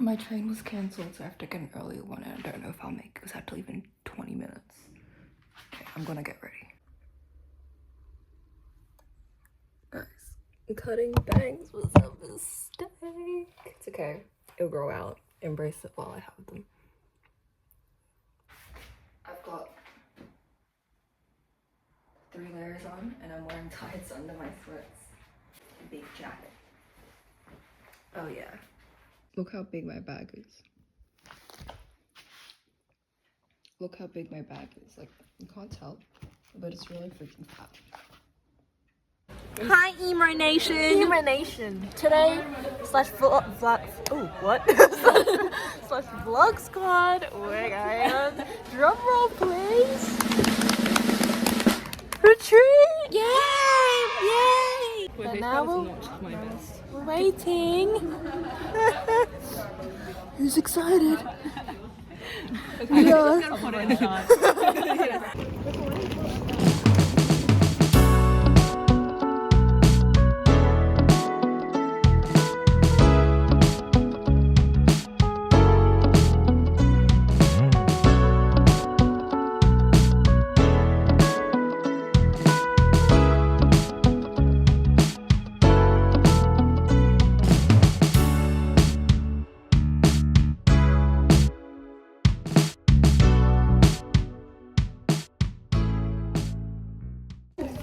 My train was cancelled, so I have to get an early one, and I don't know if I'll make it because I have to leave in 20 minutes. Okay, I'm gonna get ready. Guys, cutting bangs was a mistake. It's okay. It'll grow out. Embrace it while I have them. I've got 3 layers on, and I'm wearing tights under my sweats. A big jacket. Oh yeah. Look how big my bag is. Look how big my bag is. Like, you can't tell, but it's really freaking fat. Hi, Emo Nation. Emo Nation. Today, slash vlog, oh, what? slash vlog squad, we're going on, drum roll please. Retreat! Yay! Yay! Wait, now not my best. we're waiting. Who's excited?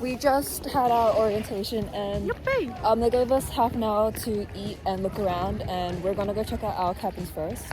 We just had our orientation and they gave us half an hour to eat and look around, and we're gonna go check out our cabins first.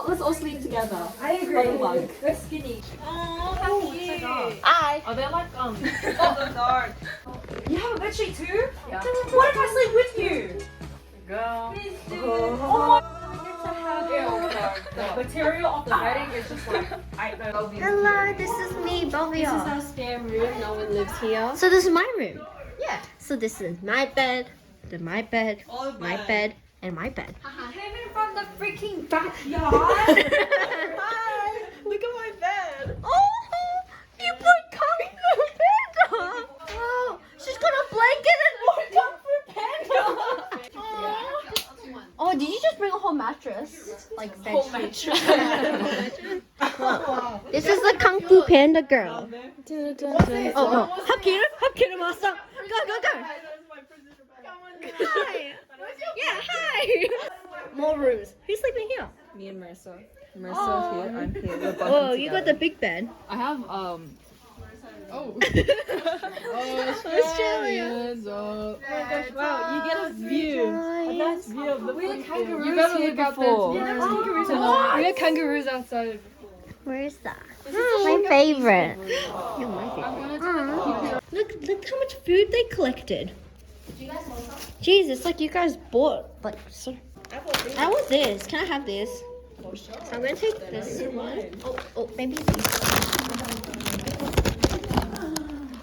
Let's all sleep together. I agree. Bunk. We're skinny. Oh, how cute. I. Oh, they're like, You have a bed sheet too? Yeah. What if I sleep with you? Girl. Please do. Oh The material of the bedding is just like, Hello, this is me, Bovio. This is our spare room. No one lives here. So this is my room. Yeah. So this is my bed, then my bed, my bed, and my bed. Came in from the freaking backyard. Hi. Look at my bed. Oh, you put comfy panda. Oh, she's got a blanket and comfy panda. Oh, did you just bring a whole mattress? Like whole mattress. Wow. This is the Kung Fu Panda girl. Oh, Hapkina Master. Go. Hi. Yeah, hi. More rooms. Who's sleeping here? Me and Marissa. Marissa here, I'm here. We're bunking Oh, you got the big bed. I have Australia. Wow, you get a view. A nice view of the Kangaroos You better here look out before. there. Kangaroos We had kangaroos outside. Where is that? My favorite. You're my favorite. Look how much food they collected. Jeez, it's like you guys bought like so. I want this. Can I have this? So I'm gonna take this one. Oh, maybe these.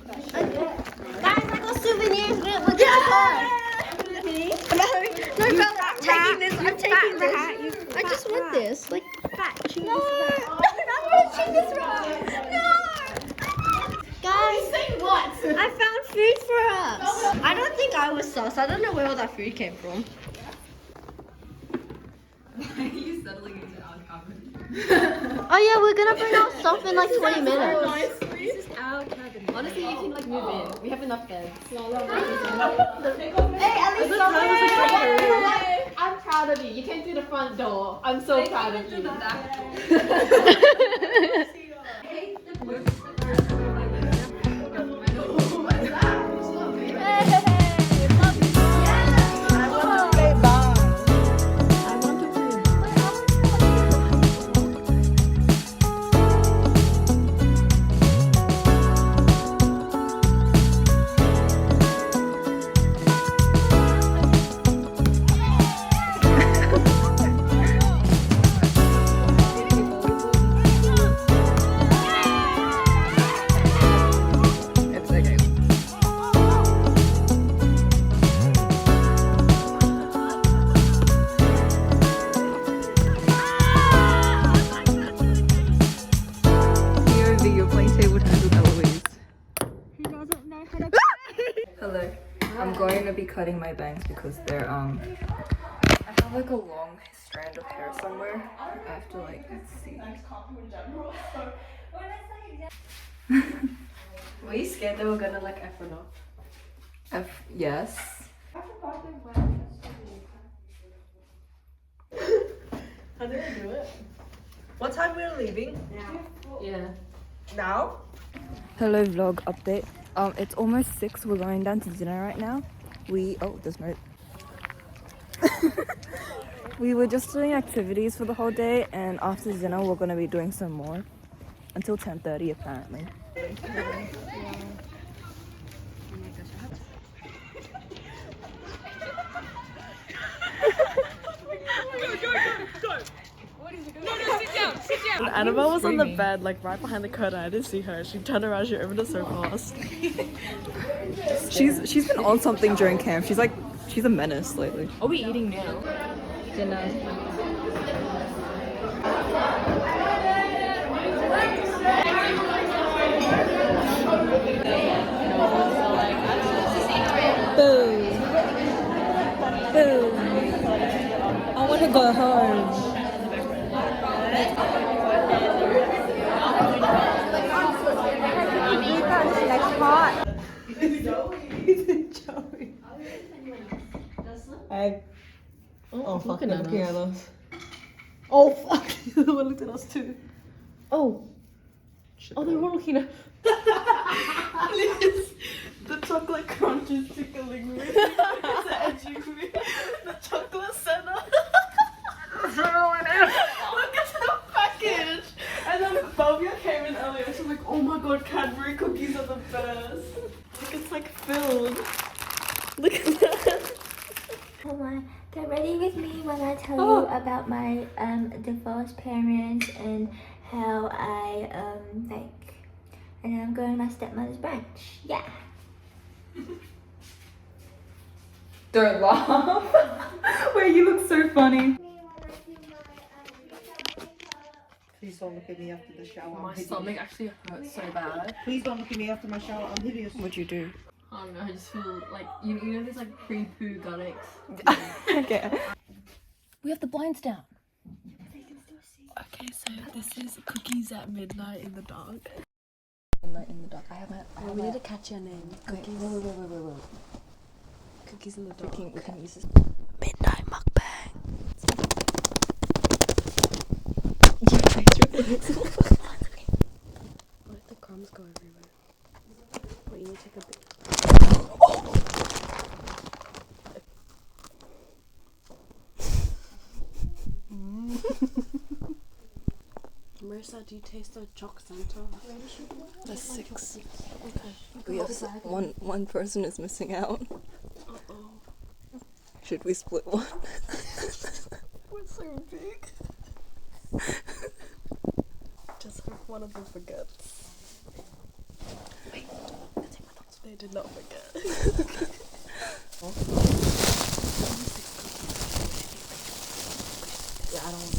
Guys, I got souvenirs. Look at No, I'm taking this. I'm taking this. I just want this. Like, no, I'm not taking this wrong. No. Guys, I found food for us. I don't think I was sus. I don't know where all that food came from. Why are you settling into our cabin? Oh yeah, we're gonna bring our stuff in like 20 minutes. This is our cabin. Honestly, you can like move in. We have enough beds. Hey, at least I'm proud of you. You came through the front door. I'm so proud of you. doesn't know how to. Hello. I'm going to be cutting my bangs because they're I have like a long strand of hair somewhere. I have to like see. Were you scared they were gonna like F it off? Yes. How did I do it? What time we're leaving? Yeah. Now? Hello vlog update. It's almost 6. We're going down to dinner right now. There's no. We were just doing activities for the whole day, and after dinner we're gonna be doing some more until 10:30 apparently. Annabelle was on the bed, like right behind the curtain. I didn't see her. She turned around, she opened it so fast. She's been on something during camp. She's a menace lately. Are we eating now? I want to go home. Oh fuck, they're looking at us. Oh fuck, they were looking at us too. Oh. Oh, they were looking at. The chocolate crunch is tickling me. It's edging me. The chocolate center. Look at the package. And then Bobia came in earlier. She's like, oh my god, Cadbury cookies are the best. Like it's like filled. Look at that. Come on, get ready with me when I tell you about my divorced parents and how I and I'm going to my stepmother's branch. Yeah. Don't laugh. Wait, you look so funny. Please don't look at me after the shower. My stomach actually hurts so bad. Please don't look at me after my shower. I'm hideous. What'd you do? I don't know, I just feel like, you know there's like pre-poo gut aches? Okay. We have the blinds down. Okay, so this is cookies at midnight in the dark. Midnight in the dark. I haven't. We need to catch your name. Cookies. Wait. Cookies in the dark. We can use this. Midnight mukbang. Let the crumbs go everywhere. Wait, you need to take a bit. Marissa, do you taste the chalk center? That's 6. Okay. We have one person is missing out. Uh-oh. Should we split one? We're so big. Just hope one of them forgets. Wait, they did not forget. Yeah, I don't want to.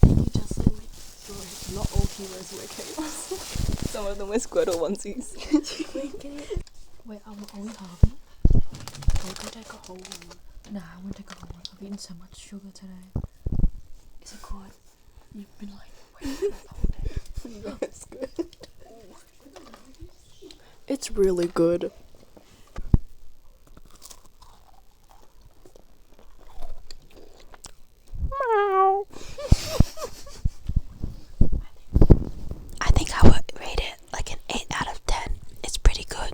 Thank you, Justin. Not all heroes wear capes. Some of them wear Squirtle onesies. Wait, can you? Wait, are we halving? I'll go take a whole one. Nah, I won't take a whole one. I've eaten so much sugar today. Is it good? You've been like, wait, the whole day. It's good. It's really good. I think I would rate it like an 8 out of 10. It's pretty good.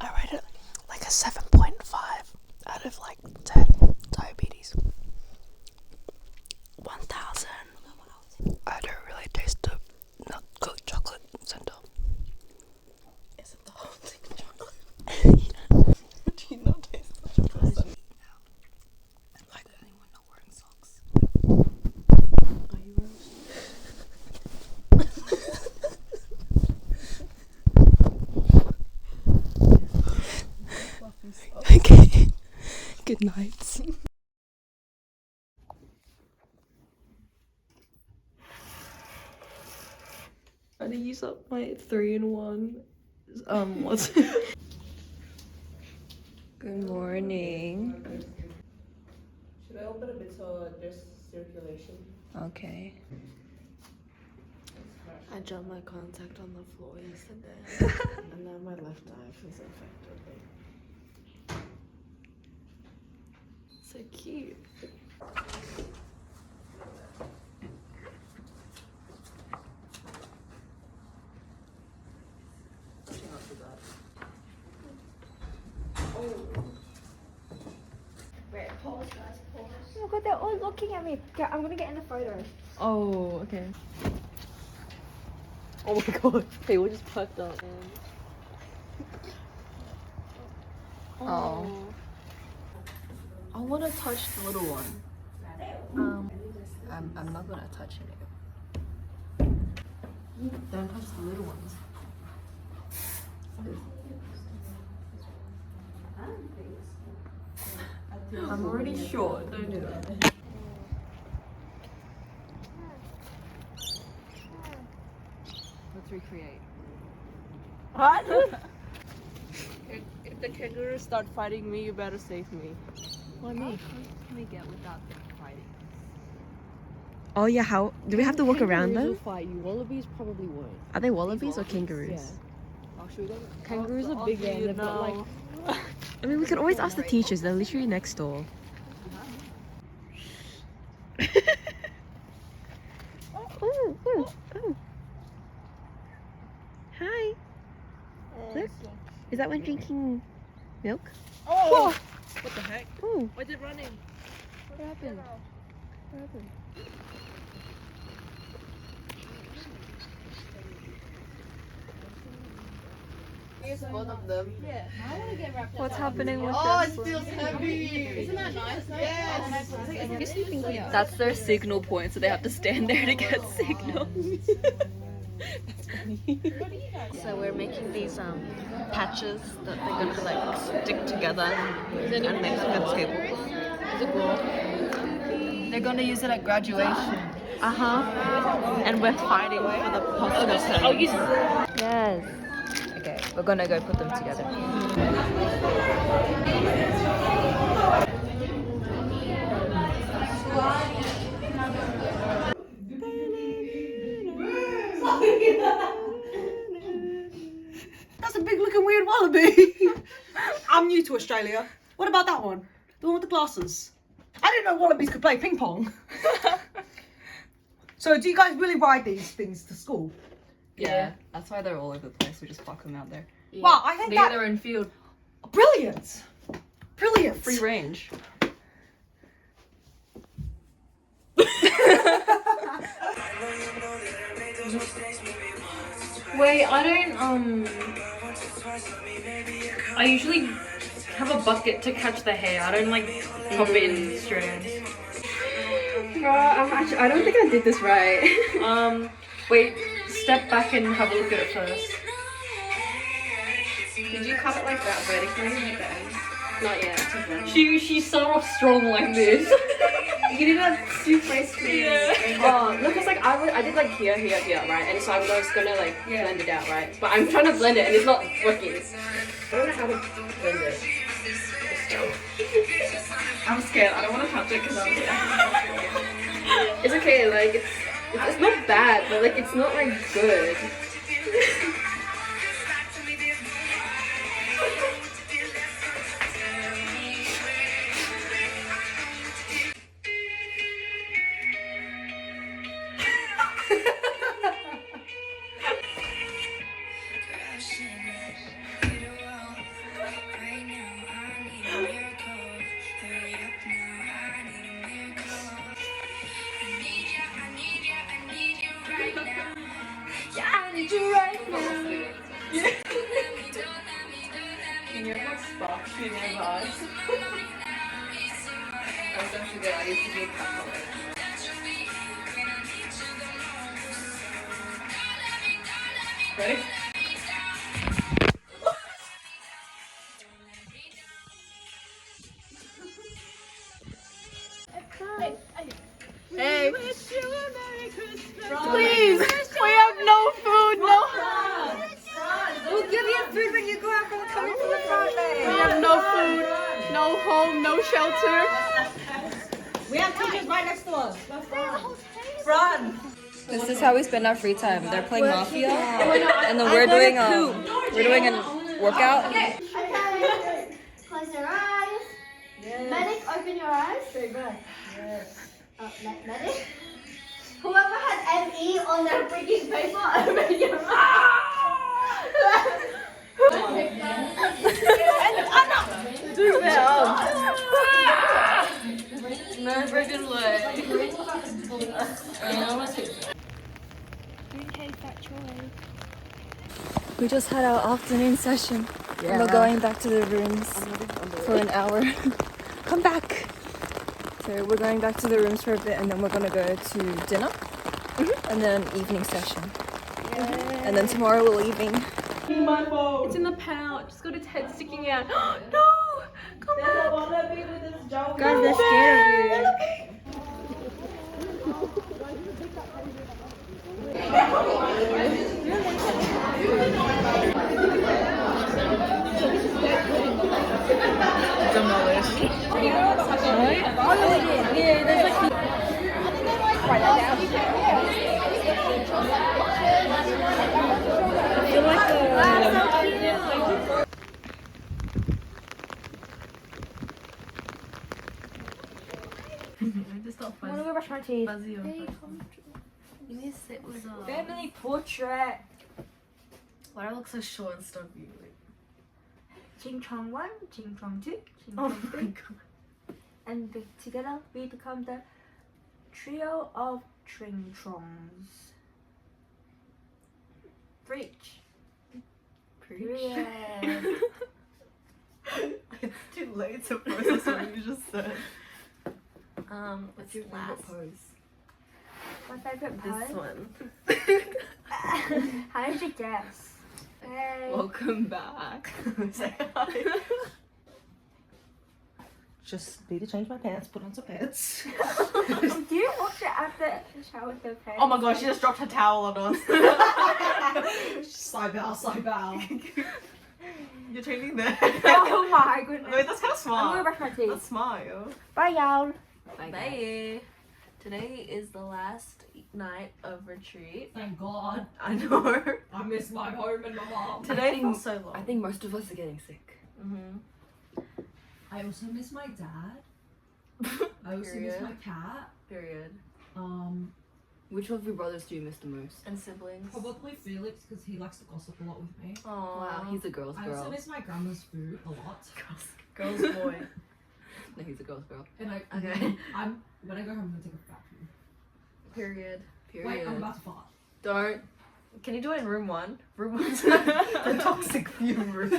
I rate it like a 7.5 out of like 10. Diabetes. 1000. I don't really taste the not good chocolate center. Is it the whole thing chocolate? Do you not taste the chocolate center? Like anyone not wearing socks. Are you Rose? Okay. Good night. Trying to use up my 3-in-1. What's Good morning. Should I open a bit so there's circulation? Okay. I dropped my contact on the floor yesterday, and now my left eye feels infected. So cute. Oh my god, they're all looking at me. I'm gonna get in the photo. Oh, okay. Oh my god, they were just parked up. Oh. I want to touch the little one. I'm not gonna touch it. Don't touch the little ones. I'm already short. Don't do that. Let's recreate. What? If the kangaroos start fighting me, you better save me. Why me? How can we get without them fighting? Oh yeah, how do we have to walk around Kangaroos them? will fight you. Wallabies probably won't. Are they wallabies or kangaroos? Yeah. Should we go? Kangaroos are bigger and they've got like. I mean, we could always ask the teachers. They're literally next door. Ooh, ooh, ooh. Hi. Look. Is that one drinking milk? Oh! What the heck? Ooh. Why is it running? What happened? What happened? Here's both of them. What's happening with Oh, this? it feels heavy! Isn't that nice? Yes! That's their signal point, so they have to stand there to get signal. So we're making these patches that they're gonna like stick together and make some tables. They're gonna use it at graduation. And we're fighting for the poster. Yes. Okay, we're gonna go put them together. That's a big looking weird wallaby. I'm new to Australia. What about that one? The one with the glasses? I didn't know wallabies could play ping pong. So do you guys really ride these things to school? Yeah, that's why they're all over the place. We just pluck them out there. Wow, I think They that are in field. brilliant. Brilliant. Free range. Wait, I don't. I usually have a bucket to catch the hair. I don't like pop it in strands. I don't think I did this right. Wait, step back and have a look at it first. Did you cut it like that vertically like that? Not yet. It's okay. She started off strong like this. You did a super straight. Oh, no, cause like I did like here, right? And so I'm just gonna like blend it out, right? But I'm trying to blend it and it's not working. I don't know how to blend it. I'm scared. I don't want to touch it because I'm scared. It's okay. Like it's not bad, but like it's not like good. Please! We have no food food when you go out from coming from the front We have no food, no home, no shelter. We have teachers right next to us. Front. This is how we spend our free time. They're playing Mafia, and then we're doing a workout. Okay. Close your eyes. Medic, open your eyes. Medic. Whoever had ME on their freaking paper, open your No freaking way. We just had our afternoon session. And we're going back to the rooms for an hour. Come back! So we're going back to the rooms for a bit and then we're gonna go to dinner. And then evening session. And then tomorrow we're leaving. It's in the pouch. It's got its head sticking out. No! Come back! Guys, they're scared of you. Family portrait. Why do I look so short and stuffy? Ching Chong 1, Ching Chong 2, Ching Oh Chong my 3. god. And together we become the trio of Ching Chongs. Preach. Period. It's too late to process what you just said. What's your favorite pose? My favorite This pose? one. How did you guess? Hey. Welcome back. Say hi. Just need to change my pants, put on some pants. Do you wash it after the shower with the pants? Oh my gosh, she just dropped her towel on us. Side bow, side bow. You're changing there. Oh my goodness. Wait, that's kind of I'm gonna smart. brush my teeth. That's smart, yo. Bye, y'all. Bye. Today is the last night of retreat. Thank God. I know. I miss my home and my mom. Today felt so long. I think most of us are getting sick. I also miss my dad. I also miss Period. my cat. Period. Which of your brothers do you miss the most? And siblings. Probably Felix because he likes to gossip a lot with me. Aww. Wow, he's a girl's I also girl. miss my grandma's food a lot. Girl's boy. No, he's a girl's girl. And Okay. when I go home, I'm gonna take a fat poo. Period. Wait, I'm about to fart. Don't. Can you do it in room 1? Room 1's the toxic fume room.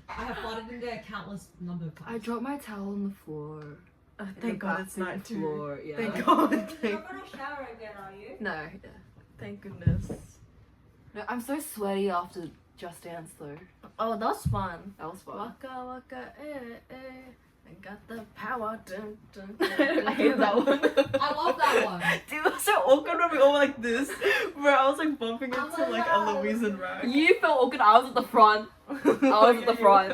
I have farted in there countless number of I times. dropped my towel on the floor. Thank God it's night too. Floor, yeah. Thank God. You're not gonna shower again, are you? No, yeah. Thank goodness. No, I'm so sweaty after Just Dance though. Oh, that was fun. That was fun. Waka waka I got the power. Dun, dun, dun. I hated that one. I love that one. Dude, it was so awkward when we all went like this. Where I was like bumping into like Eloise and Rag. You felt awkward. I was at the front. I was at the front.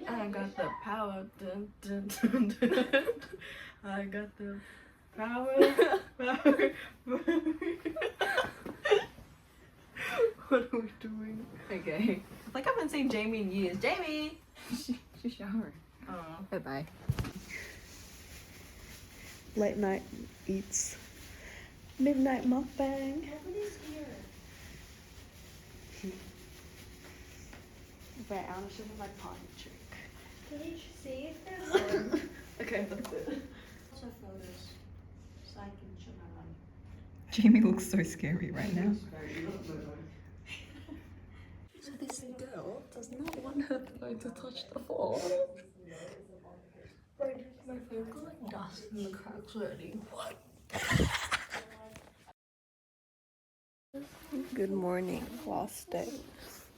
I got the power. Dun, dun, dun, dun. I got the power. What are we doing? Okay. Like I haven't seen Jamie in years. Jamie! She's showering. Oh. Bye bye. Late night eats. Midnight mukbang. Wait, I want to show you my party trick. Can you see if there's Okay, that's it. also photos so I can show my money? Jamie looks so scary right now. So this girl does not want her phone to touch the floor. My phone got like dust in the cracks already. What? Good morning. Last day.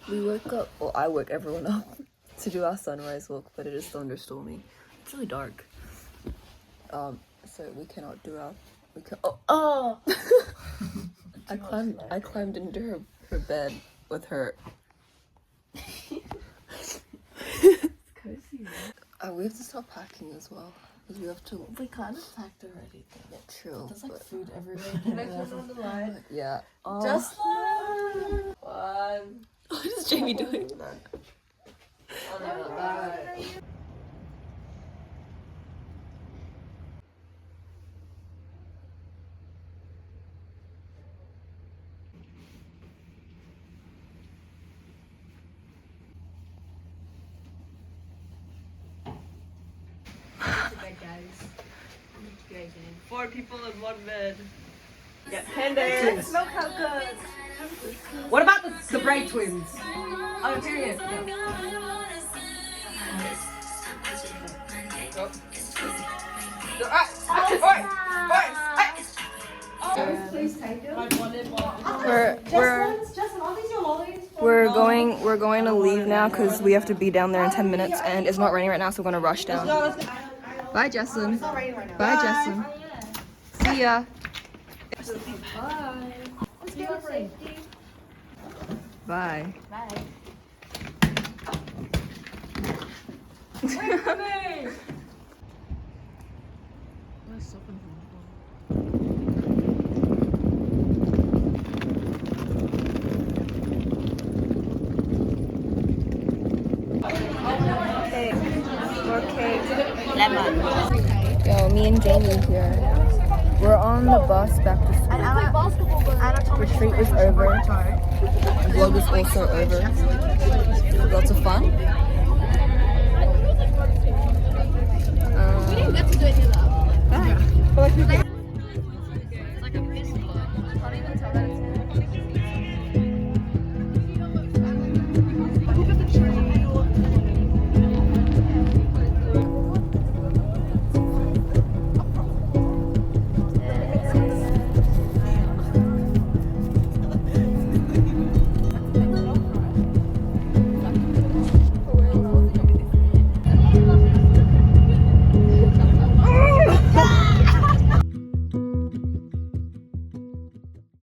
We woke up. Well, I woke everyone up to do our sunrise walk, but it is thunderstorming. It's really dark. So we cannot do our. We can. Oh! I climbed into her bed with her we have to start packing as well. Because we have to. We kind of packed already. Chill. There's like food everywhere. Can I turn on the light? Yeah. Oh. Just like one. What is Jamie doing? Four people in one bed. Get pendants. Look how good. What about the Braid twins? Oh, period. We're going to leave now because we have to be down there in 10 minutes and it's not raining right now, so we're gonna rush down. Bye, Jesslyn. Bye, Jesslyn. See ya. Bye. Yo, me and Jamie here. We're on the bus back to school. Retreat was over. Vlog was also over. Lots of fun. We didn't get to do it either.